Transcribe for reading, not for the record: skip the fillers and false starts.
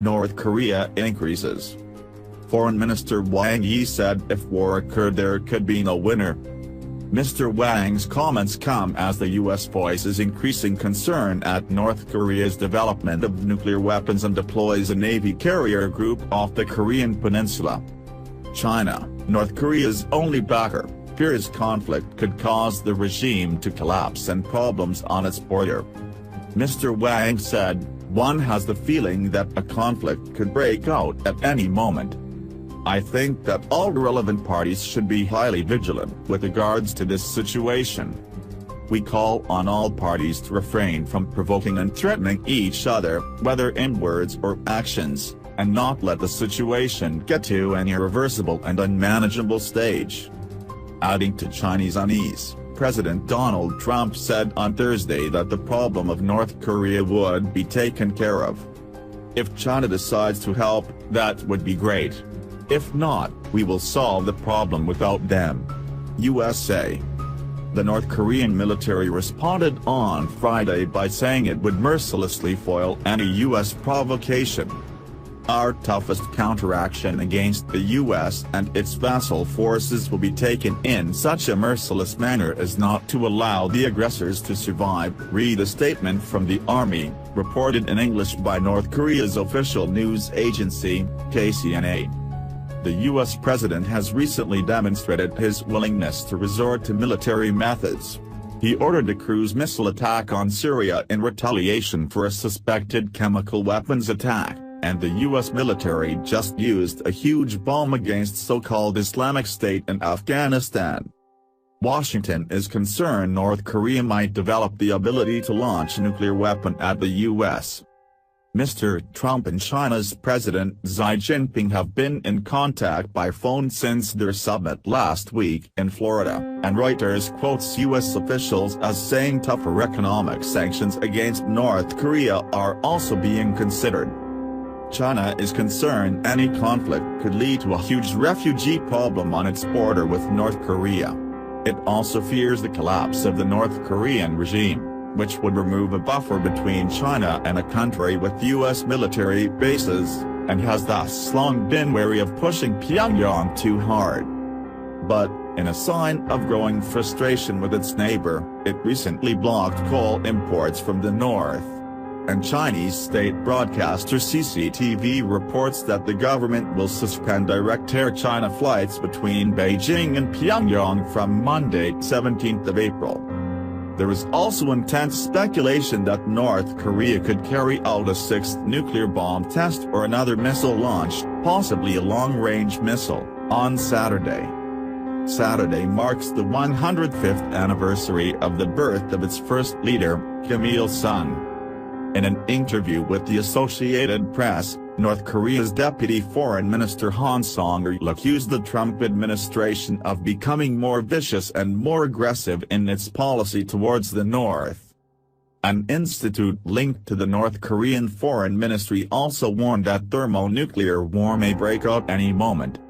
North Korea increases. Foreign Minister Wang Yi said if war occurred there could be no winner. Mr. Wang's comments come as the U.S. voices increasing concern at North Korea's development of nuclear weapons and deploys a Navy carrier group off the Korean peninsula. China, North Korea's only backer, fears conflict could cause the regime to collapse and problems on its border. Mr. Wang said, "One has the feeling that a conflict could break out at any moment. I think that all relevant parties should be highly vigilant with regards to this situation. We call on all parties to refrain from provoking and threatening each other, whether in words or actions, and not let the situation get to an irreversible and unmanageable stage." Adding to Chinese unease, President Donald Trump said on Thursday that the problem of North Korea would be taken care of. "If China decides to help, that would be great. If not, we will solve the problem without them." USA. The North Korean military responded on Friday by saying it would mercilessly foil any U.S. provocation. "Our toughest counteraction against the U.S. and its vassal forces will be taken in such a merciless manner as not to allow the aggressors to survive," read a statement from the Army, reported in English by North Korea's official news agency, KCNA. The U.S. president has recently demonstrated his willingness to resort to military methods. He ordered a cruise missile attack on Syria in retaliation for a suspected chemical weapons attack, and the U.S. military just used a huge bomb against so-called Islamic State in Afghanistan. Washington is concerned North Korea might develop the ability to launch a nuclear weapon at the U.S. Mr. Trump and China's President Xi Jinping have been in contact by phone since their summit last week in Florida, and Reuters quotes U.S. officials as saying tougher economic sanctions against North Korea are also being considered. China is concerned any conflict could lead to a huge refugee problem on its border with North Korea. It also fears the collapse of the North Korean regime, which would remove a buffer between China and a country with U.S. military bases, and has thus long been wary of pushing Pyongyang too hard. But, in a sign of growing frustration with its neighbor, it recently blocked coal imports from the north. And Chinese state broadcaster CCTV reports that the government will suspend direct Air China flights between Beijing and Pyongyang from Monday, 17th of April. There is also intense speculation that North Korea could carry out a sixth nuclear bomb test or another missile launch, possibly a long-range missile, on Saturday. Saturday marks the 105th anniversary of the birth of its first leader, Kim Il-sung. In an interview with the Associated Press, North Korea's Deputy Foreign Minister Han Song-il accused the Trump administration of becoming more vicious and more aggressive in its policy towards the North. An institute linked to the North Korean Foreign Ministry also warned that thermonuclear war may break out any moment.